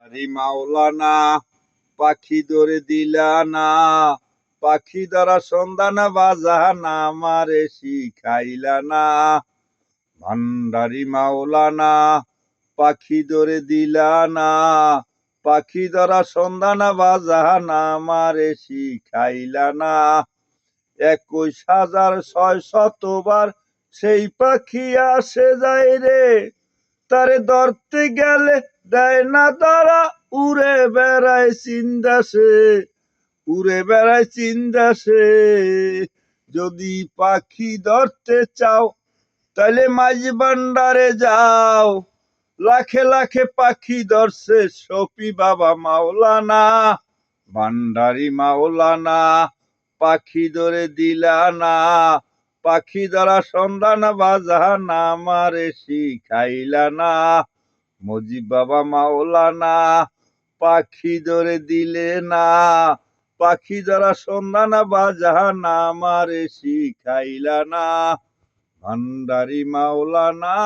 আরে মাওলানা পাখি ধরে দিলা না, পাখি ধরা সন্ধান বাজানা আমারে শিখাইলা না। ভান্ডারি মাওলানা পাখি ধরে দিলা না, পাখি ধরা সন্ধান বাজানা আমারে শিখাইলা না। 21,600বার সেই পাখি আসে যায় রে, তারে ধরতে গেলে দেয় না ধরা, উড়ে বেড়ায় চিন্দাসে, উড়ে বেড়ায় চিন্দাসে। যদি পাখি ধরতে চাও তাহলে মাঝ ভান্ডারে যাও, লাখে লাখে পাখি ধরছে শফি বাবা মাওলানা। ভান্ডারি মাওলানা পাখি ধরে দিলা না, পাখি ধরা সন্ধান বাজানা আমারে শিখাইলা না। মুজিব বাবা মাওলানা পাখি ধরে দিলে না, পাখি ধরা সন্ধান বাজানা আমারে শিখাইলা না। ভান্ডারি মাওলানা।